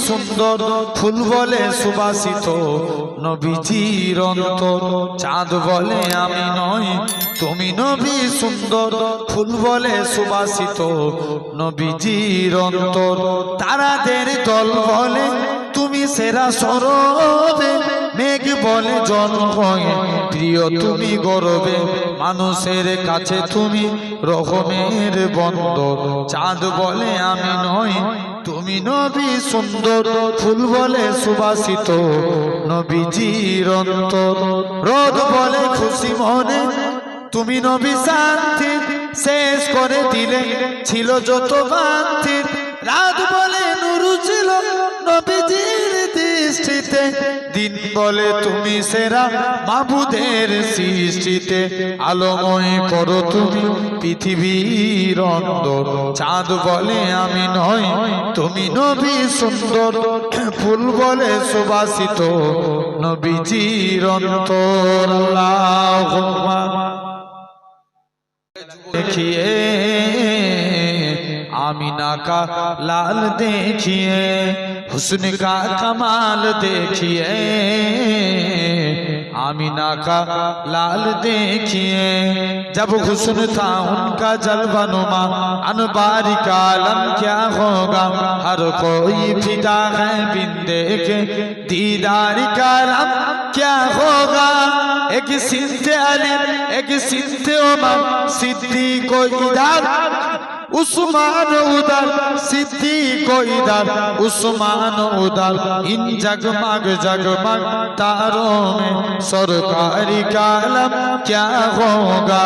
সুন্দর ফুল বলে সুবাসিত নবীজির অন্তর চাঁদ বলে আমি নই তুমি নবী সুন্দর ফুল বলে সুবাসিত নবীজির অন্তর তারাদের দল বলে তুমি সেরা সরবে মেঘ বলে জল হয়ে প্রিয় তুমি গর্বে মানুষের কাছে তুমি রহমের বন্দর চাঁদ বলে আমি নই তুমি নবী সুন্দর ফুল বলে সুবাসিত নবীজির অন্তর রোদ বলে খুশি মনে তুমি নবী শান্তি শেষ করে দিলে ছিল যত বান্তি রাত বলে নুরু ছিল নবীজির দৃষ্টিতে দিন বলে তুমি সেরা মাবুদের সৃষ্টিতে আলোময় করো তুমি পৃথিবীর অন্তর চাঁদ বলে আমি নই তুমি নবী সুন্দর ফুল বলে সুবাসিত নবীজির অন্তর আল্লাহুম্মা देखिए आमीना का लाल देखिए हुस्न का कमाल देखिए आमीना का लाल देखिए जब हुस्न था उनका जलवानुमा अनबारी का आलम क्या होगा हर कोई फिदा है बिन देखे दीदारी का आलम क्या होगा एक सिंधे अली एक सिंधे उमर सिद्दीक को इधर उस्मान उधर सिद्दीक को इधर उस्मान उधर इन जगमग जगमग तारों में सरकारी का आलम क्या होगा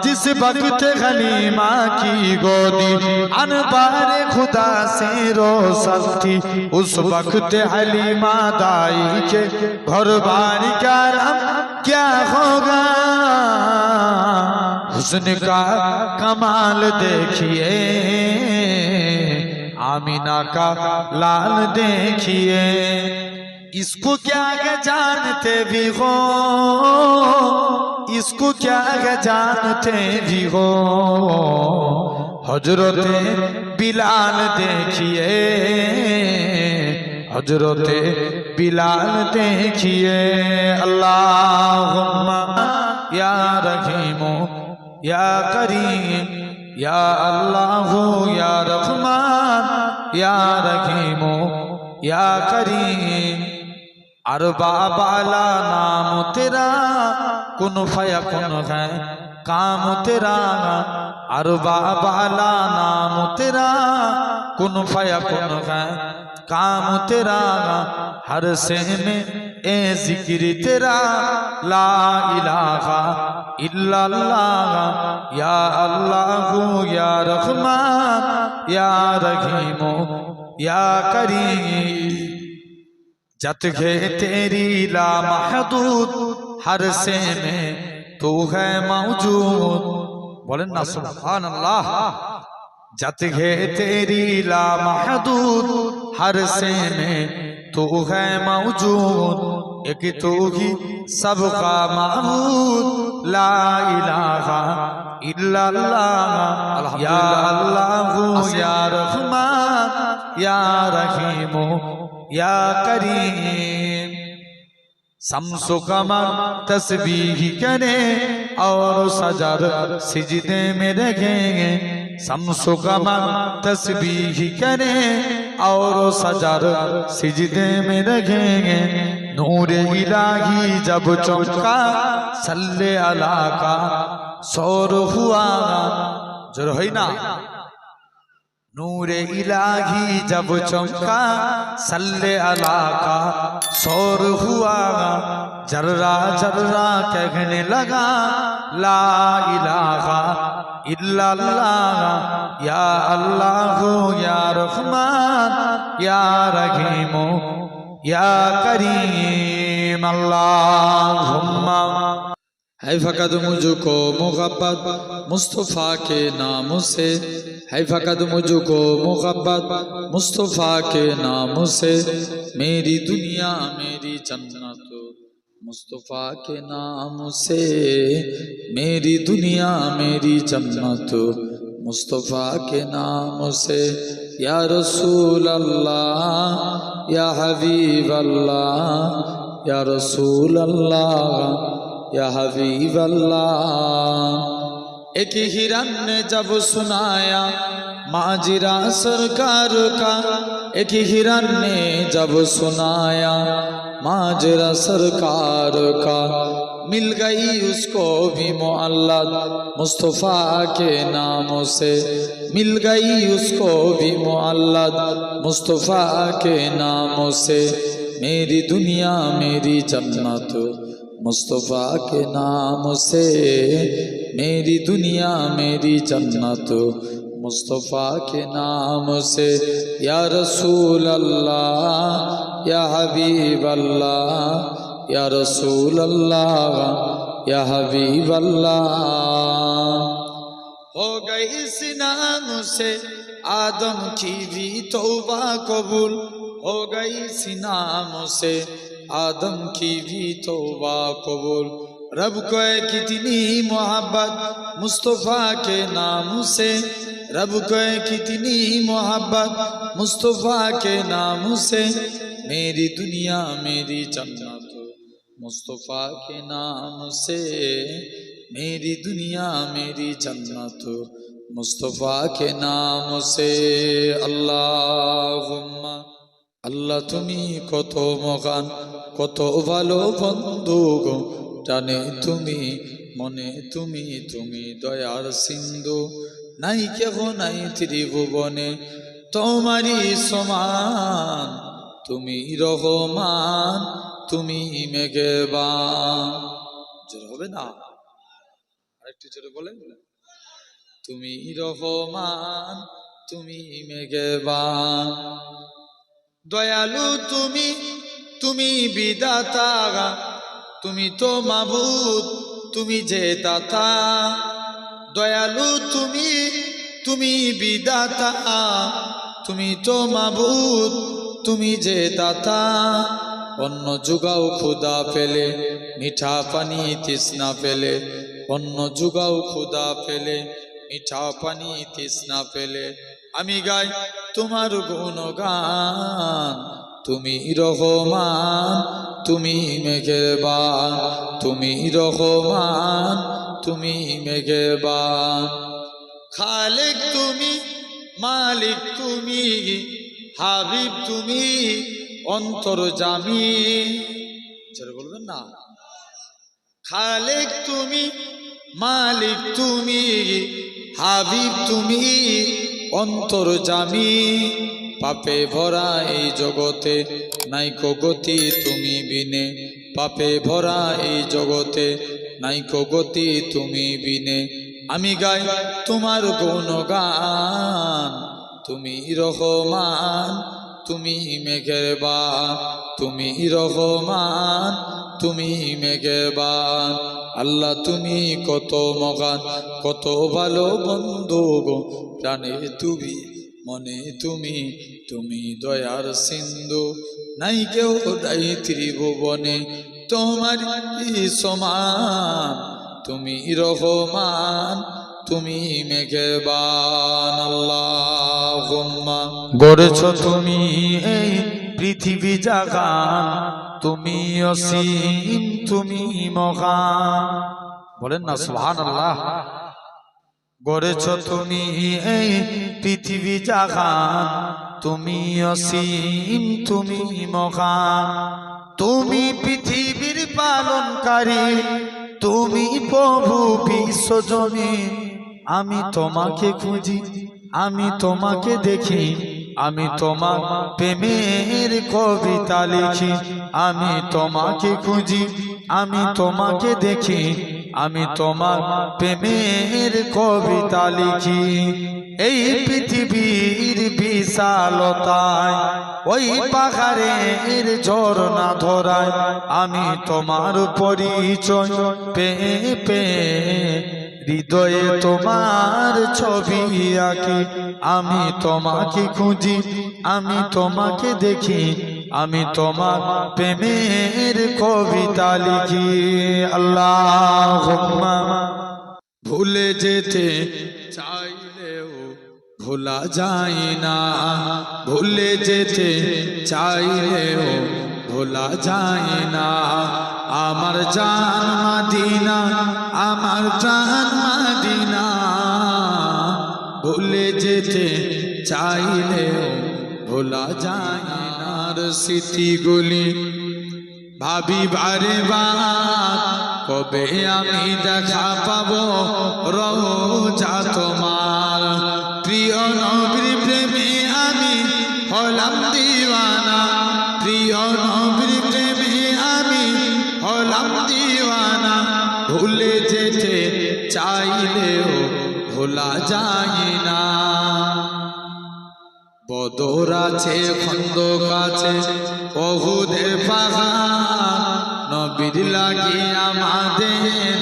जिस वक्त खलीमा की गोदी अनबार खुदा से रोशन थी उस वक्त हलीमा दाई के घर बारी का आलम क्या होगा हुस्न का कमाल देखिए आमीना का लाल देखिए इसको क्या जानते भी हो इसको क्या जानते भी हो हजरते बिलाल देखिए हजरते बिलाल देखिए अल्लाहुम्मा या रहीमो या करीम या अल्लाहु या रहमान या रहीमो या करीम अरबा बाला नाम तेरा कुन फयकुन है काम तेरा अरबा बाला नाम तेरा कुन फयकुन है काम तेरा हर से में ए जिक्र तेरा ला इलाहा इल्लल्लाह या अल्लाहु या रहमान या रहीमो या करीम जत है तेरी ला महदूद हर से में तू है मौजूद बोलें ना सुभान अल्लाह जत है तेरी ला महदूद हर से में तू है मौजूद एक तू ही सबका महमूद ला इलाहा इल्लल्लाह या अल्लाहु या रहमान या रहीमो या करीम शम्सु कमर तस्बीह करे और सजर सिजदे में रखेंगे शम्सु कमर तस्बीह करे और सजर सिजदे में रखेंगे नूर इलाही जब चमका सल्ले अला का शोर हुआ जो है ना नूर इलाही जब चमका सल्ले अला का शोर हुआ जर्रा जर्रा कहने लगा ला इलाहा इल्लल्लाह या अल्लाहु या रहमान या रहीमो या करीम अल्लाहुम्मा है फकत मुझको मोहब्बत मुस्तफ़ा के नाम से है फकत मुझको मोहब्बत मुस्तफ़ा के नाम से मेरी दुनिया मेरी जन्नत मुस्तफ़ा के नाम से मेरी दुनिया मेरी जन्नत मुस्तफ़ा के नाम से या रसूल अल्लाह या हबीब अल्लाह या रसूल अल्लाह या हबीब अल्लाह। एक हिरन ने जब सुनाया माजरा सरकार का, एक हिरन ने जब सुनाया माजरा सरकार का, मिल गई उसको भी मुअल्लद मुस्तफ़ा के नामों से, मिल गई उसको भी मुअल्लद मुस्तफ़ा के नामों से। मेरी दुनिया मेरी जन्नत मुस्तफ़ा के नाम से, मेरी दुनिया मेरी जन्नत मुस्तफ़ा के नाम से। या रसूल अल्लाह या हबीब अल्लाह या रसूल अल्लाह या हबीब अल्लाह। हो गई इस नाम से आदम की भी तौबा कबूल, हो गई इस नाम से आदम की भी तौबा कबूल। रब को है कितनी मोहब्बत मुस्तफ़ा के नाम से, रब को है कितनी मोहब्बत मुस्तफ़ा के नाम से। मेरी दुनिया मेरी जन्नत मुस्तफ़ा के नाम से, मेरी दुनिया मेरी जन्नत मुस्तफ़ा के नाम से। अल्लाहुम्मा अल्लाह तुमी कत मगान कत भालो बंधु गो, जाने तुमी मने तुमी तुमी दयार सिंधु, नाई केह नाई त्रिभुवने तुम्हारी समान, तुमी रहमान तुमी मेघबान। জোরে হবে না, আরেকটু জোরে বলেন। তুমি রহমান তুমি মেঘবান, দয়ালু তুমি তুমি বিধাতা, তুমি তো মাবুদ তুমি যে দাতা। দয়ালু তুমি তুমি বিধাতা, তুমি তো মাবুদ তুমি যে দাতা। অন্ন যুগাও ক্ষুধা পেলে মিঠা পানি তৃষ্ণা পেলে, অন্ন যুগাও ক্ষুধা পেলে মিঠা পানি তৃষ্ণা পেলে, আমি গাই তোমার গুণগান। তুমি রহমান তুমি মেঘবান, তুমি রহমান তুমি মেঘবান। খালেক তুমি মালিক তুমি হাবিব তুমি অন্তর্যামী, যারা বলবেন না। খালেক তুমি মালিক তুমি হাবিব তুমি অন্তর্যামী। পাপে ভরা এই জগতে নাইকো গতি তুমি বিনে, পাপে ভরা এই জগতে নাইকো গতি তুমি বিনে। আমি গাই তোমার গুণগান। তুমি রহমান তুমি মেঘবান, তুমি রহমান তুমি মেঘবান। আল্লাহ তুমি কত মগান কত ভালো বন্ধু গো, প্রাণে তুমি মনে তুমি তুমি দয়ার সিন্ধু, নাই কেউ নাই ত্রিভুবনে তোমার সমান। তুমি রহমান তুমি মেঘবান। আল্লাহুম্মা গড়েছ তুমি এই পৃথিবী জাগান, তুমি অসীম তুমি মহান। বলেন না সুবহানাল্লাহ। গড়েছ তুমি এই পৃথিবী জাগান, তুমি অসীম তুমি মহান। তুমি পৃথিবীর পালনকারী, তুমি প্রভু বিশ্বজনীন। আমি তোমাকে খুঁজি আমি তোমাকে দেখি, আমি তোমার প্রেমের কবিতা লিখি। আমি তোমাকে খুঁজি আমি তোমাকে দেখি, আমি তোমার প্রেমের কবিতা লিখি। এই পৃথিবীর বিশালতায় ওই পাহাড়ের ঝর্ণা ধরায়, আমি তোমার পরিচয় পেয়ে পেয়ে হৃদয়ে তোমার ছবি আঁকি। আমি তোমাকে খুঁজি আমি তোমাকে দেখি, আমি তোমার প্রেমের কবিতা লিখি। আল্লাহুম্মা ভুলে যেতে চাইলেও ভোলা যায় না, ভুলে যেতে চাইলেও ভোলা যায় না। আমার জান মদিনা, আমার জান মদিনা, ভুলে যেতে চাইলেও ভোলা যায় না। আর স্মৃতিগুলি ভাবি বারে বার, কবে আমি দেখা পাবো রোজা তোমার। প্রিয় নবীর প্রেমে আমি হলাম দিওয়ানা, প্রিয় নবীর প্রেমে আমি হলাম দিওয়ানা। ভুলে যেতে চাইলেও ভোলা যায় না। বদর আছে, খন্দক আছে, ওহুদের পাহাড়, নবীর লাগি আমাদের